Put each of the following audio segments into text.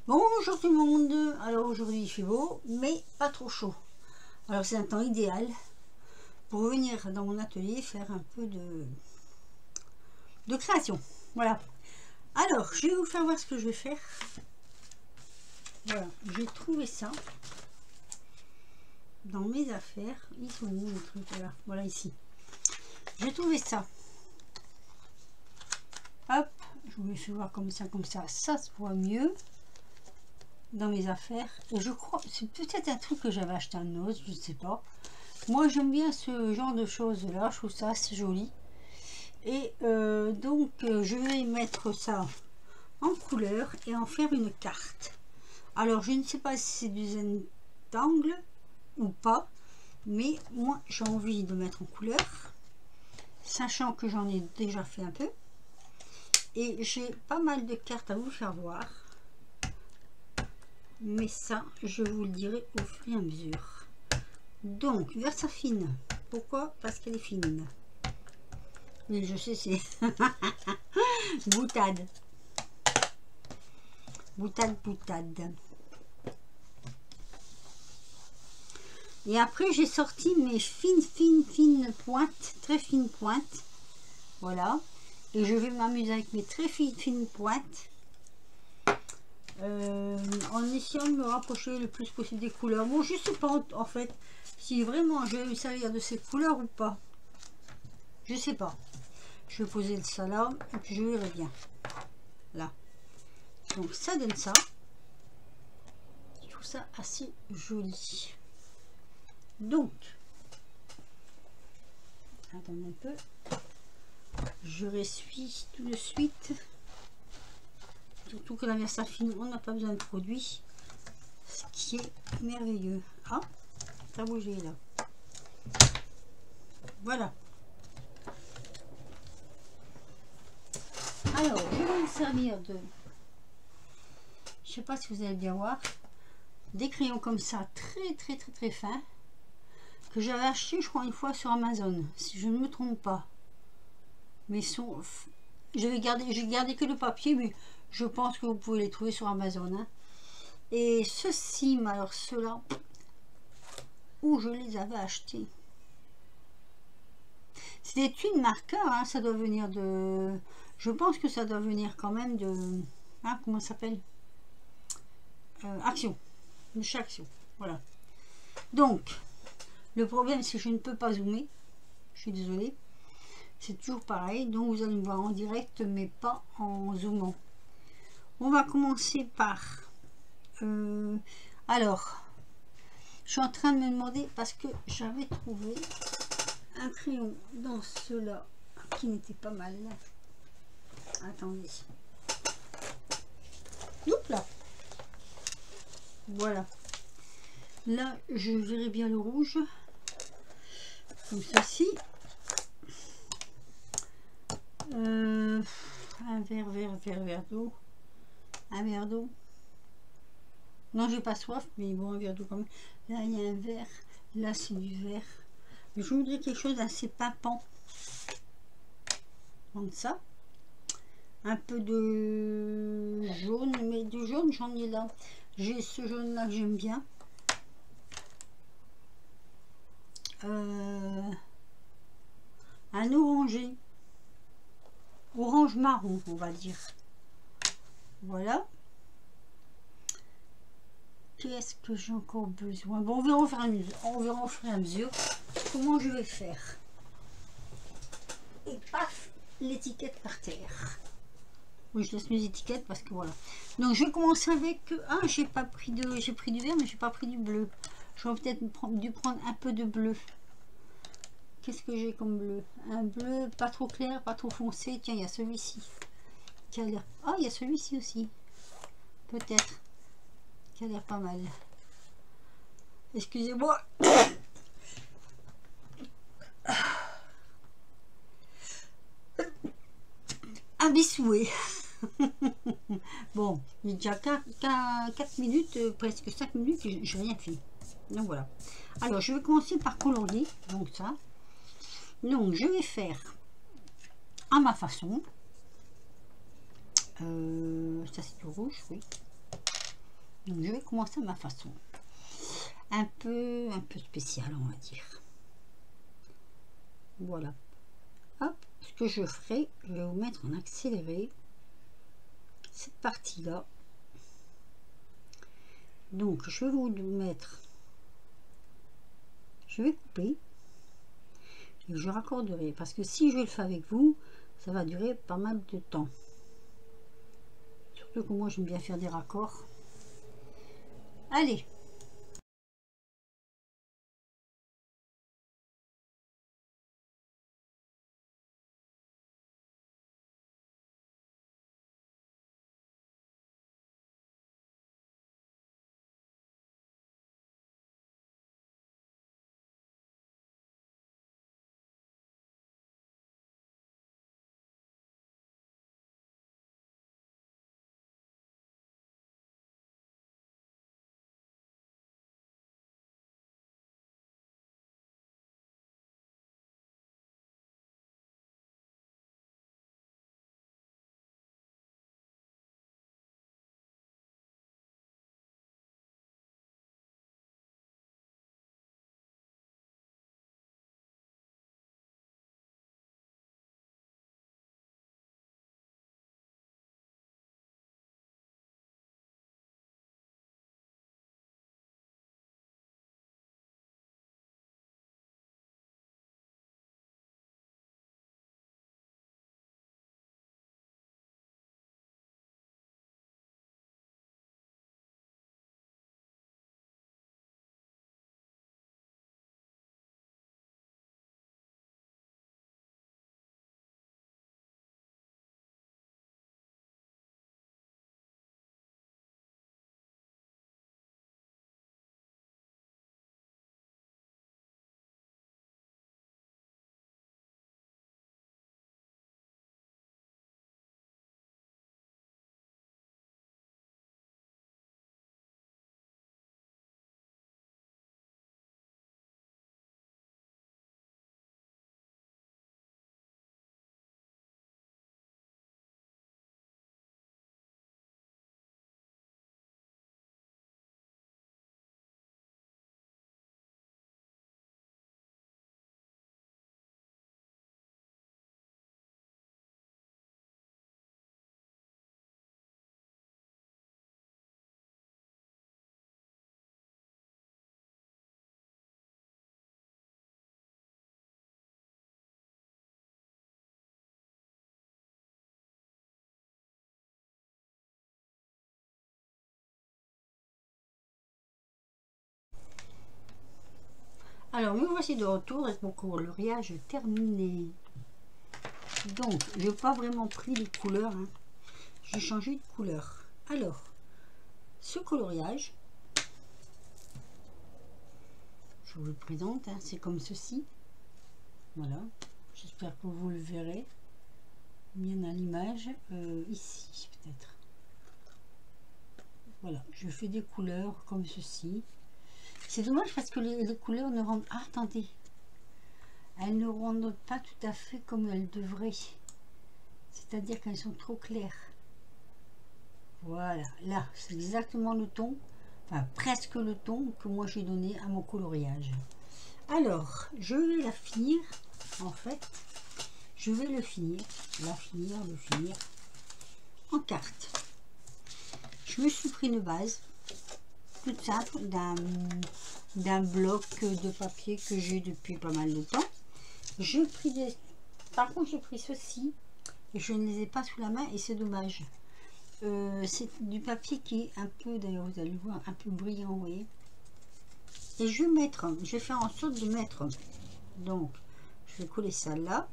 Bonjour tout le monde. Alors aujourd'hui il fait beau mais pas trop chaud. Alors c'est un temps idéal pour venir dans mon atelier faire un peu de création. Voilà. Alors je vais vous faire voir ce que je vais faire. Voilà, j'ai trouvé ça dans mes affaires. Ils sont où les trucs? Voilà ici. J'ai trouvé ça. Hop, je vous l'ai fait voir comme ça, ça se voit mieux dans mes affaires. Et je crois, c'est peut-être un truc que j'avais acheté en os, je ne sais pas. Moi j'aime bien ce genre de choses là, je trouve ça assez joli. Et donc je vais mettre ça en couleur et en faire une carte. Alors je ne sais pas si c'est du Zentangle ou pas, mais moi j'ai envie de mettre en couleur, sachant que j'en ai déjà fait un peu. Et j'ai pas mal de cartes à vous faire voir. Mais ça, je vous le dirai au fur et à mesure. Donc, Versafine. Pourquoi? Parce qu'elle est fine. Mais je sais, c'est boutade. Boutade. Et après, j'ai sorti mes fines pointes. Très fines pointes. Voilà. Et je vais m'amuser avec mes très fines pointes. En essayant de me rapprocher le plus possible des couleurs. Bon, je sais pas en fait si vraiment je vais me servir de ces couleurs ou pas. Je sais pas. Je vais poser ça là et puis je verrai bien. Là. Donc ça donne ça. Je trouve ça assez joli. Donc, attendez un peu. Je ressuie tout de suite. Surtout que la Versafine, on n'a pas besoin de produits. Ce qui est merveilleux. Ah, ça a bougé là. Voilà. Alors, je vais me servir de... Je sais pas si vous allez bien voir. Des crayons comme ça, très fins. Que j'avais acheté, je crois, une fois sur Amazon. Si je ne me trompe pas. Mais sont... J'ai gardé que le papier, mais je pense que vous pouvez les trouver sur Amazon. Hein. Et ceux-ci, alors ceux-là, où je les avais achetés. C'est des tuiles marqueurs, hein, ça doit venir de... Je pense que ça doit venir quand même de... Hein, comment ça s'appelle? Action. De chez Action. Voilà. Donc, le problème, c'est que je ne peux pas zoomer. Je suis désolée. C'est toujours pareil. Donc, vous allez me voir en direct, mais pas en zoomant. On va commencer par... alors, je suis en train de me demander, parce que j'avais trouvé un crayon dans ceux-là qui n'était pas mal. Attendez. Oups là. Voilà. Là, je verrai bien le rouge. Comme ceci. Un verre d'eau. Un verre d'eau. Non, j'ai pas soif, mais bon, un verre d'eau quand même. Là, il y a un verre. Là, c'est du vert. Je voudrais quelque chose d'assez pimpant. Comme ça. Un peu de jaune, mais du jaune, j'en ai là. J'ai ce jaune là que j'aime bien. Un orangé. Orange marron, on va dire. Voilà. Qu'est-ce que j'ai encore besoin? Bon, on verra au fur et à mesure comment je vais faire. Et paf, l'étiquette par terre. Oui, je laisse mes étiquettes parce que voilà. Donc je vais commencer avec... Ah, j'ai pris du vert, mais j'ai pas pris du bleu. J'aurais peut-être dû prendre un peu de bleu. Qu'est-ce que j'ai comme bleu? Un bleu pas trop clair, pas trop foncé. Tiens, il y a celui-ci. Qui a l'air... Ah, il y a celui-ci aussi. Peut-être. Qui a l'air pas mal. Excusez-moi. Un bisouet. Bon, il y a déjà 4 minutes, presque 5 minutes, j'ai rien fait. Donc voilà. Alors, je vais commencer par colorier. Donc ça. Donc, je vais faire à ma façon. Ça, c'est du rouge, oui. Donc je vais commencer à ma façon. Un peu spécial, on va dire. Voilà. Hop, ce que je ferai, je vais vous mettre en accéléré cette partie-là. Donc je vais vous mettre, je vais couper et je raccorderai parce que si je le fais avec vous, ça va durer pas mal de temps. Surtout que moi j'aime bien faire des raccords. Allez. Alors, me voici de retour avec mon coloriage terminé. Donc, je n'ai pas vraiment pris les couleurs. Hein. J'ai changé de couleur. Alors, ce coloriage, je vous le présente. Hein, c'est comme ceci. Voilà. J'espère que vous le verrez bien à l'image. Ici, peut-être. Voilà. Je fais des couleurs comme ceci. C'est dommage parce que les couleurs ne rendent... Ah, attendez. Elles ne rendent pas tout à fait comme elles devraient. C'est-à-dire qu'elles sont trop claires. Voilà, là, c'est exactement le ton, enfin presque le ton que moi j'ai donné à mon coloriage. Alors, je vais la finir, en fait, je vais le finir en carte. Je me suis pris une base toute simple d'un bloc de papier que j'ai depuis pas mal de temps. J'ai pris par contre j'ai pris ceci et je ne les ai pas sous la main et c'est dommage. C'est du papier qui est un peu, d'ailleurs vous allez le voir, un peu brillant, vous voyez. Et je vais faire en sorte de mettre, donc je vais coller ça là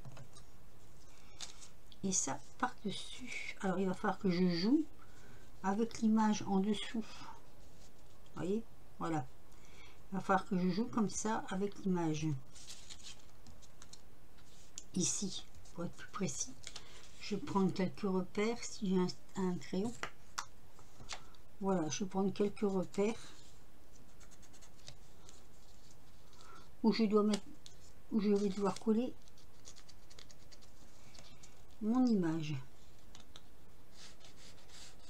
et ça par dessus. Alors il va falloir que je joue avec l'image en dessous, vous voyez, voilà. Il va falloir que je joue comme ça avec l'image ici pour être plus précis. Je vais prendre quelques repères si j'ai un crayon. Voilà, je vais prendre quelques repères où je vais devoir coller mon image.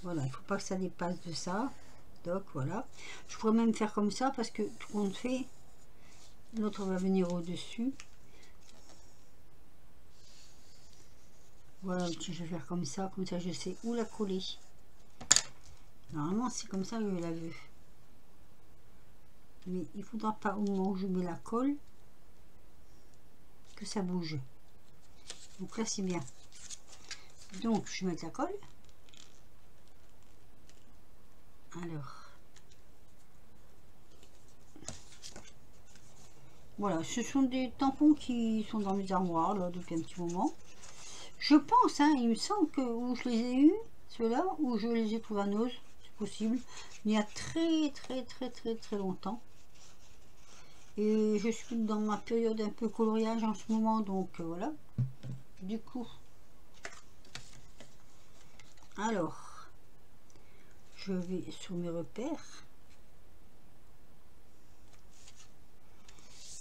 Voilà, il ne faut pas que ça dépasse de ça. Donc voilà, je pourrais même faire comme ça parce que tout compte fait, l'autre va venir au dessus. Voilà, je vais faire comme ça je sais où la coller. Normalement c'est comme ça que je la veux, mais il faudra pas au moment où je mets la colle que ça bouge. Donc là c'est bien. Donc je mets la colle. Alors voilà, ce sont des tampons qui sont dans mes armoires là depuis un petit moment. Je pense, hein, il me semble que où je les ai eus, ceux-là, où je les ai trouvés à Noz, c'est possible. Il y a très longtemps. Et je suis dans ma période un peu coloriage en ce moment, donc voilà. Du coup, alors, je vais sur mes repères.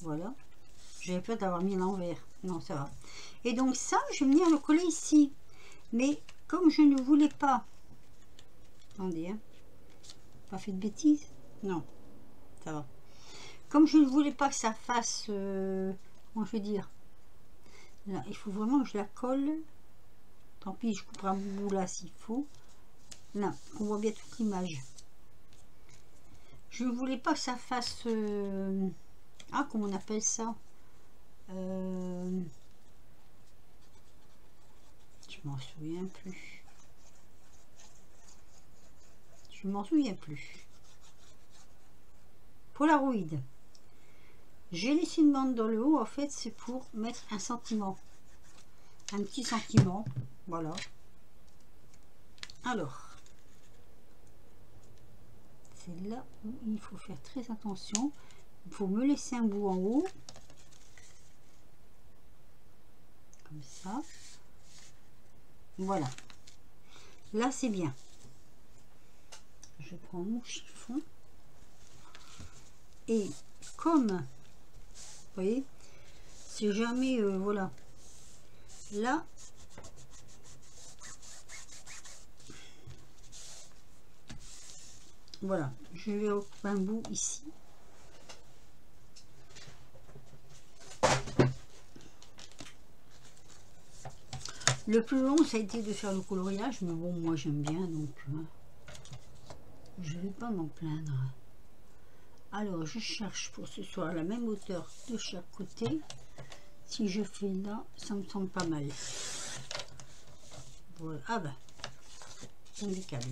Voilà. J'avais peur d'avoir mis l'envers. Non, ça va. Et donc ça, je vais venir le coller ici. Mais comme je ne voulais pas... Attendez, hein. Pas fait de bêtises? Non, ça va. Comme je ne voulais pas que ça fasse... comment je vais dire? Là, il faut vraiment que je la colle. Tant pis, je couperai un bout là s'il faut. Là, on voit bien toute l'image. Je ne voulais pas que ça fasse... ah, comment on appelle ça? Je m'en souviens plus. Je m'en souviens plus. Polaroid. J'ai laissé une bande dans le haut, en fait, c'est pour mettre un sentiment. Un petit sentiment. Voilà. Alors, c'est là où il faut faire très attention. Il faut me laisser un bout en haut. Comme ça. Voilà. Là, c'est bien. Je prends mon chiffon. Et comme, vous voyez, si jamais, voilà. Là, voilà. Je vais recouper un bout ici. Le plus long, ça a été de faire le coloriage, mais bon, moi j'aime bien, donc je vais pas m'en plaindre. Alors, je cherche pour ce soir la même hauteur de chaque côté. Si je fais là, ça me semble pas mal. Voilà. Ah ben, on décale.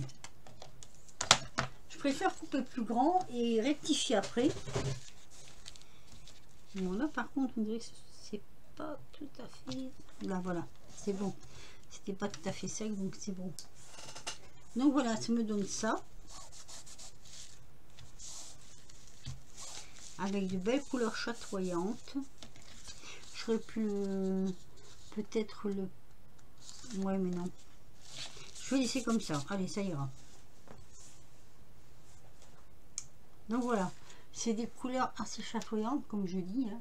Je préfère couper plus grand et rectifier après. Bon, là, par contre, on dirait que c'est pas tout à fait... Là, voilà. C'est bon, c'était pas tout à fait sec, donc c'est bon. Donc voilà, ça me donne ça avec de belles couleurs chatoyantes. J'aurais pu peut-être le... ouais, mais non, je vais laisser comme ça. Allez, ça ira. Donc voilà, c'est des couleurs assez chatoyantes comme je dis, hein.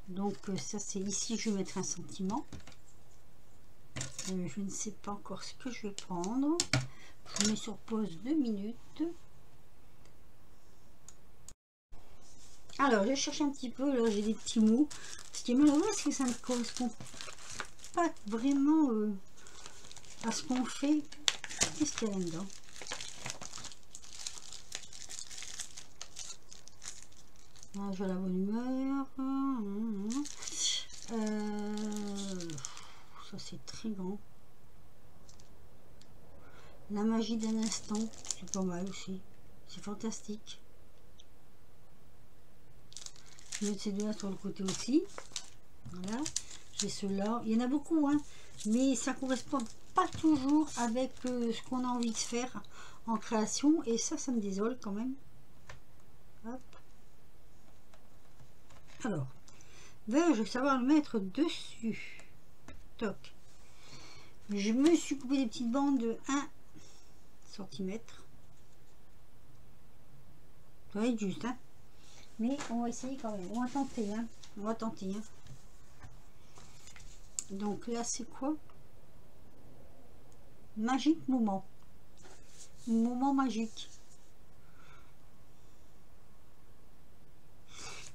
Donc ça, c'est ici, je vais mettre un sentiment. Je ne sais pas encore ce que je vais prendre. Je mets sur pause 2 minutes. Alors, je cherche un petit peu. Là, j'ai des petits mots. Ce qui est malheureux, c'est que ça ne correspond pas vraiment à ce qu'on fait. Qu'est-ce qu'il y a là-dedans? Ah, je la bonne humeur. Ça, c'est très grand. La magie d'un instant, c'est pas mal aussi. C'est fantastique. Je vais mettre ces deux-là sur le côté aussi. Voilà. J'ai ceux-là. Il y en a beaucoup, hein. Mais ça correspond pas toujours avec ce qu'on a envie de faire en création. Et ça, ça me désole quand même. Hop. Alors, vais-je savoir le mettre dessus? Toc. Je me suis coupé des petites bandes de 1 cm. Ça va être juste, hein. Mais on va essayer quand même. On va tenter, hein. On va tenter, hein. Donc là, c'est quoi? Magique moment. Moment magique.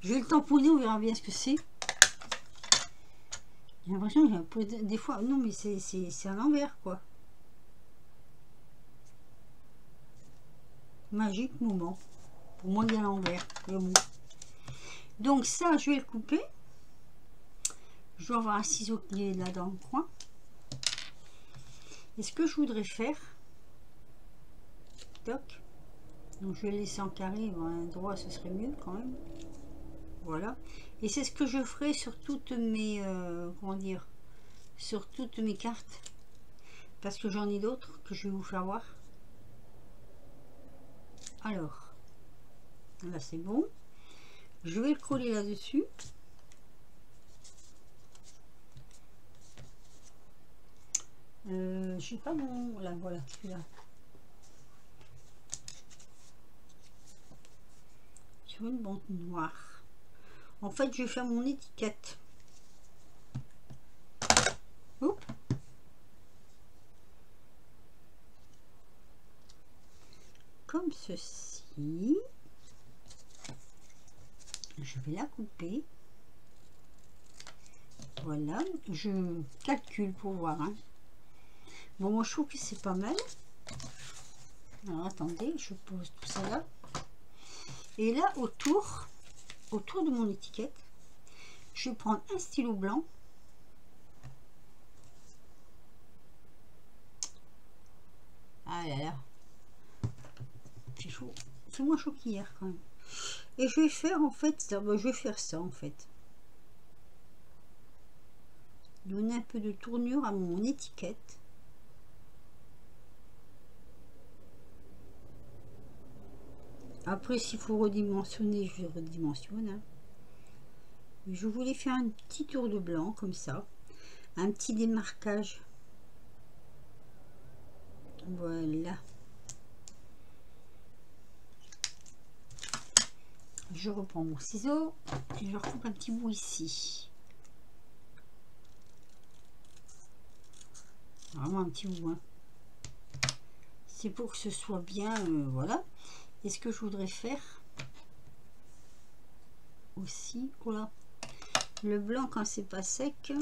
Je vais le tamponner, on verra bien ce que c'est. J'ai l'impression que j'ai un peu des fois... Non, mais c'est à l'envers, quoi. Magique moment. Pour moi, il est à l'envers. Bon. Donc ça, je vais le couper. Je dois avoir un ciseau qui est là dans le coin. Et ce que je voudrais faire... Toc. Donc je vais le laisser en carré. Un droit, ce serait mieux quand même. Voilà. Et c'est ce que je ferai sur toutes mes... comment dire, sur toutes mes cartes. Parce que j'en ai d'autres que je vais vous faire voir. Alors, là c'est bon. Je vais le coller là-dessus. Je sais pas mon... Là, voilà, celui-là. Sur une bande noire. En fait, je vais faire mon étiquette. Oups. Comme ceci. Je vais la couper. Voilà, je calcule pour voir. Hein. Bon, moi je trouve que c'est pas mal. Alors attendez, je pose tout ça là. Et là, autour de mon étiquette, je vais prendre un stylo blanc. Ah là là. C'est chaud. C'est moins chaud qu'hier quand même. Et je vais faire en fait ça. Ben, je vais faire ça en fait. Donner un peu de tournure à mon étiquette. Après, s'il faut redimensionner, je redimensionne. Hein. Je voulais faire un petit tour de blanc comme ça. Un petit démarquage. Voilà. Je reprends mon ciseau et je recoupe un petit bout ici. Vraiment un petit bout. Hein. C'est pour que ce soit bien. Voilà. Et ce que je voudrais faire aussi. Voilà. Le blanc quand c'est pas sec.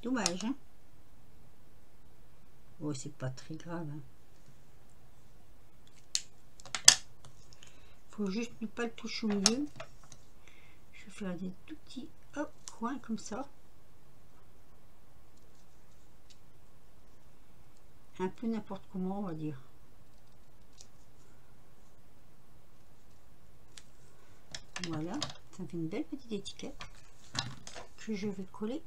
Dommage. Hein. Oh, c'est pas très grave. Hein. Faut juste ne pas le toucher au milieu. Je vais faire des tout petits hop, coins comme ça. Un peu n'importe comment, on va dire. Voilà, ça fait une belle petite étiquette que je vais coller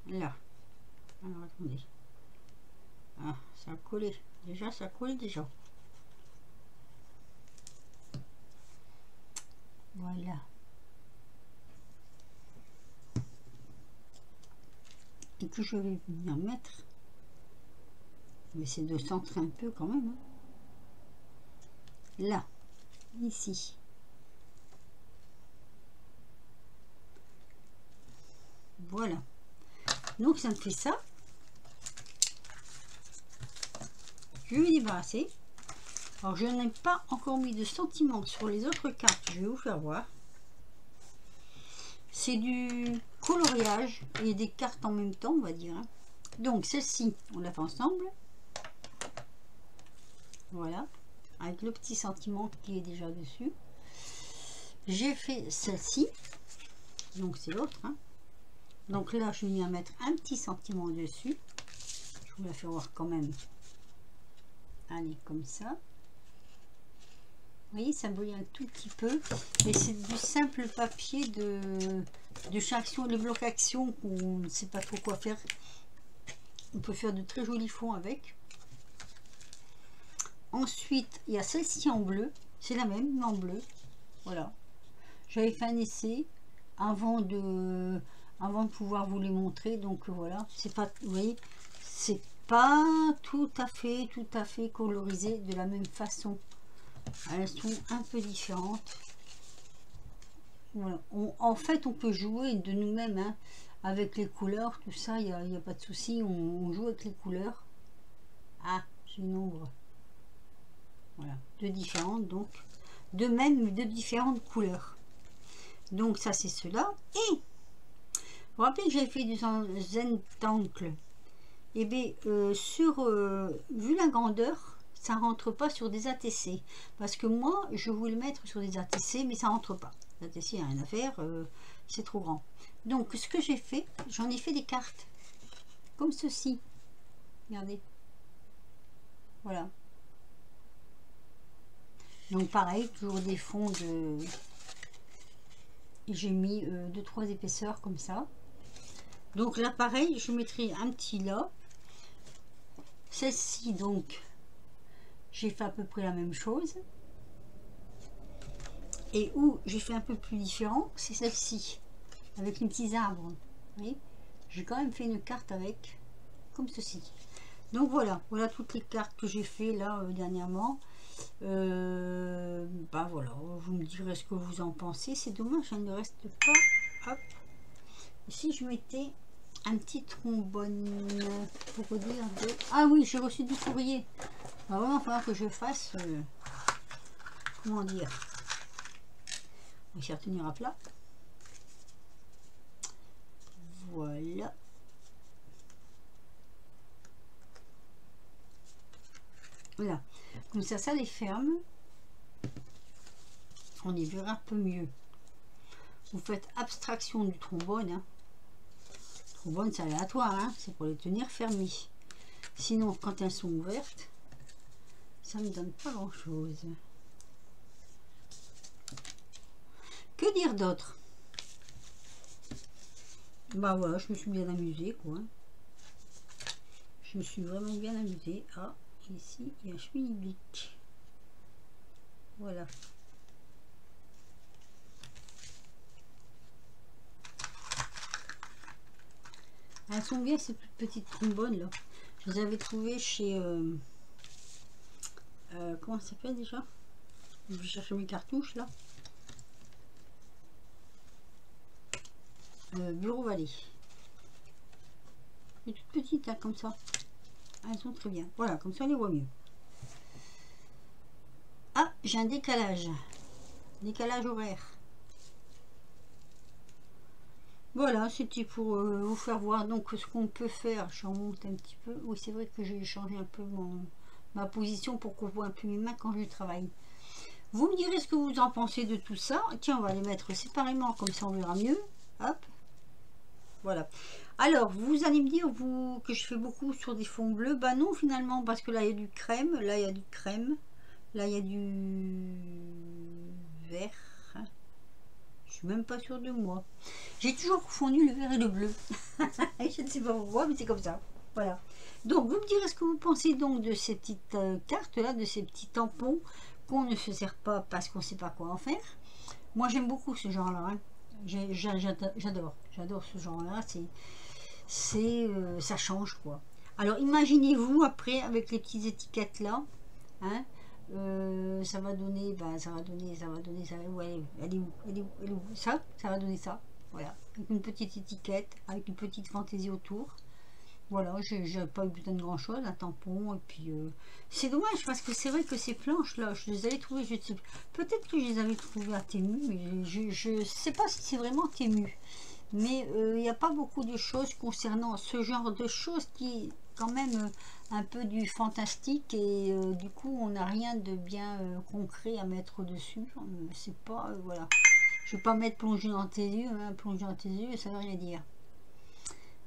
là. Alors attendez. Ah, ça a collé. Déjà, ça a collé déjà. Voilà. Et que je vais venir mettre. Mais c'est de centrer un peu quand même. Hein. Là, ici. Voilà. Donc ça me fait ça. Je vais me débarrasser. Alors je n'ai pas encore mis de sentiment sur les autres cartes. Je vais vous faire voir. C'est du coloriage et des cartes en même temps, on va dire. Hein. Donc celle-ci, on l'a fait ensemble. Voilà. Avec le petit sentiment qui est déjà dessus. J'ai fait celle-ci. Donc c'est l'autre. Hein. Donc là, je viens mettre un petit sentiment dessus. Je vous la fais voir quand même. Allez, comme ça. Vous voyez, ça brille un tout petit peu. Et c'est du simple papier de Action, les blocs Action, on ne sait pas trop quoi faire. On peut faire de très jolis fonds avec. Ensuite, il y a celle-ci en bleu. C'est la même, mais en bleu. Voilà. J'avais fait un essai avant de pouvoir vous les montrer. Donc voilà, c'est pas, vous voyez, c'est pas tout à fait colorisé de la même façon. Elles sont un peu différentes. Voilà. En fait, on peut jouer de nous-mêmes hein, avec les couleurs, tout ça, il n'y a pas de souci. On joue avec les couleurs. Ah, j'ai une ombre. Voilà, deux différentes, donc de même, mais de différentes couleurs. Donc ça c'est cela. Et vous vous rappelez que j'avais fait du Zentangle. Et bien vu la grandeur, ça rentre pas sur des ATC. Parce que moi, je voulais le mettre sur des ATC, mais ça rentre pas. ATC, il n'y a rien à faire, c'est trop grand. Donc ce que j'ai fait, j'en ai fait des cartes. Comme ceci. Regardez. Voilà. Donc pareil, toujours des fonds de... J'ai mis 2-3 épaisseurs comme ça. Donc là pareil, je mettrai un petit là. Celle-ci donc, j'ai fait à peu près la même chose. Et où j'ai fait un peu plus différent, c'est celle-ci. Avec les petits arbres. Vous voyez, j'ai quand même fait une carte avec, comme ceci. Donc voilà, voilà toutes les cartes que j'ai fait là dernièrement. Bah voilà, vous me direz ce que vous en pensez. C'est dommage, elle ne reste pas. Hop. Et si je mettais un petit trombone pour dire de... Ah oui, j'ai reçu du courrier. Il va vraiment falloir que je fasse... comment dire, on va s'y retenir à plat. Voilà. Voilà. Comme ça les ferme. On y verra un peu mieux. Vous faites abstraction du trombone. Hein. Le trombone, c'est aléatoire. Hein. C'est pour les tenir fermés. Sinon, quand elles sont ouvertes, ça ne me donne pas grand-chose. Que dire d'autre? Bah voilà, je me suis bien amusée, quoi. Je me suis vraiment bien amusée. Ah, ici, il y a un schmilblick. Voilà. Elles sont bien ces petites trombones là. Je les avais trouvées chez... comment ça s'appelle déjà? Je vais chercher mes cartouches là. Bureau Vallée. Les toutes petites là comme ça. Elles sont très bien. Voilà, comme ça on les voit mieux. Ah, j'ai un décalage. Décalage horaire. Voilà, c'était pour vous faire voir donc ce qu'on peut faire. Je remonte un petit peu. Oui, c'est vrai que j'ai changé un peu ma position pour qu'on voit un peu mes mains quand je travaille. Vous me direz ce que vous en pensez de tout ça. Tiens, on va les mettre séparément, comme ça on verra mieux. Hop. Voilà. Alors, vous allez me dire, vous, que je fais beaucoup sur des fonds bleus. Bah non, finalement, parce que là, il y a du crème. Là, il y a du crème. Là, il y a du vert. Je suis même pas sûre de moi. J'ai toujours confondu le vert et le bleu. Je ne sais pas pourquoi, mais c'est comme ça. Voilà. Donc, vous me direz ce que vous pensez donc de ces petites cartes-là, de ces petits tampons qu'on ne se sert pas parce qu'on ne sait pas quoi en faire. Moi, j'aime beaucoup ce genre-là. Hein. J'adore ce genre-là. Ça change, quoi. Alors, imaginez-vous après, avec les petites étiquettes-là, hein, ça va donner, ça va donner, ouais, elle est où, ça va donner ça, voilà, avec une petite étiquette, avec une petite fantaisie autour. Voilà, j'ai pas eu besoin de grand chose, un tampon, et puis c'est dommage parce que c'est vrai que ces planches là, je les avais trouvées, peut-être que je les avais trouvées à Temu, mais je sais pas si c'est vraiment Temu, mais il n'y a pas beaucoup de choses concernant ce genre de choses qui quand même un peu du fantastique, et du coup on n'a rien de bien concret à mettre dessus. C'est pas voilà, je vais pas mettre plongée dans tes yeux, hein, plongée dans tes yeux, ça veut rien dire.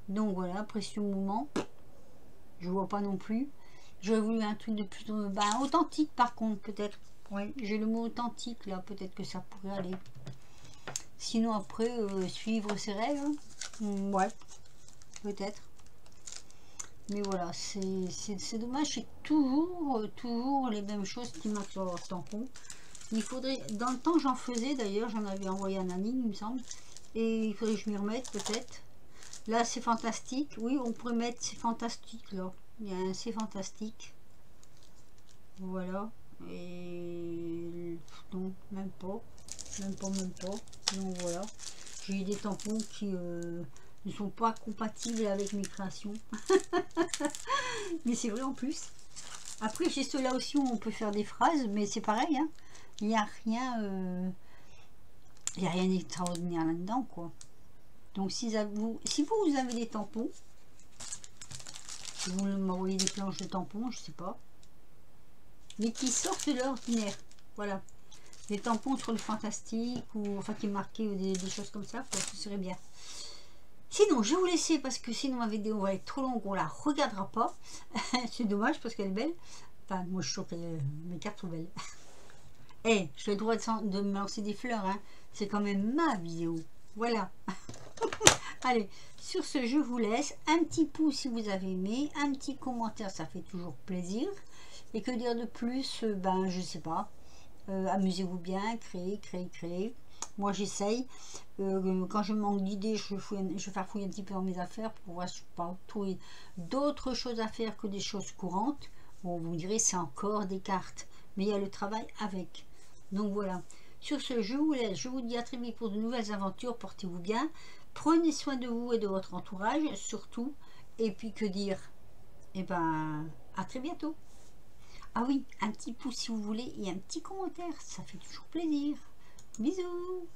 Donc voilà, précieux moment, je vois pas non plus. J'aurais voulu un truc de plus authentique, par contre, peut-être. Ouais, j'ai le mot authentique là, peut-être que ça pourrait aller. Sinon après suivre ses rêves, ouais, peut-être. Mais voilà, c'est dommage, c'est toujours les mêmes choses qui marquent sur leur tampon. Il faudrait, dans le temps j'en faisais d'ailleurs, j'en avais envoyé un ami il me semble, et il faudrait que je m'y remette peut-être. Là c'est fantastique, oui on pourrait mettre c'est fantastique là, il y a un c'est fantastique. Voilà, et non, même pas, donc voilà. J'ai eu des tampons qui ne sont pas compatibles avec mes créations. Mais c'est vrai en plus. Après, j'ai ceux-là aussi où on peut faire des phrases, mais c'est pareil, hein. Il n'y a rien... il n'y a rien d'extraordinaire là-dedans, quoi. Donc, si vous avez des tampons, si vous m'envoyez des planches de tampons, je sais pas, mais qui sortent de l'ordinaire, voilà. Des tampons sur le fantastique, ou enfin qui marquaient des choses comme ça, quoi, ce serait bien. Sinon, je vais vous laisser parce que sinon ma vidéo va être trop longue, on la regardera pas. C'est dommage parce qu'elle est belle. Enfin, moi je trouve que mes cartes sont belles. Eh, j'ai le droit de me lancer des fleurs, hein. C'est quand même ma vidéo. Voilà. Allez, sur ce, je vous laisse. Un petit pouce si vous avez aimé. Un petit commentaire, ça fait toujours plaisir. Et que dire de plus? Ben, je sais pas. Amusez-vous bien, créez. Moi, j'essaye. Quand je manque d'idées, je vais faire fouiller un petit peu dans mes affaires pour voir si je peux trouver d'autres choses à faire que des choses courantes. Bon, vous me direz, c'est encore des cartes. Mais il y a le travail avec. Donc voilà. Sur ce, je vous laisse. Je vous dis à très vite pour de nouvelles aventures. Portez-vous bien. Prenez soin de vous et de votre entourage, surtout. Et puis, que dire? Eh ben, à très bientôt. Ah oui, un petit pouce si vous voulez et un petit commentaire. Ça fait toujours plaisir. Bisous.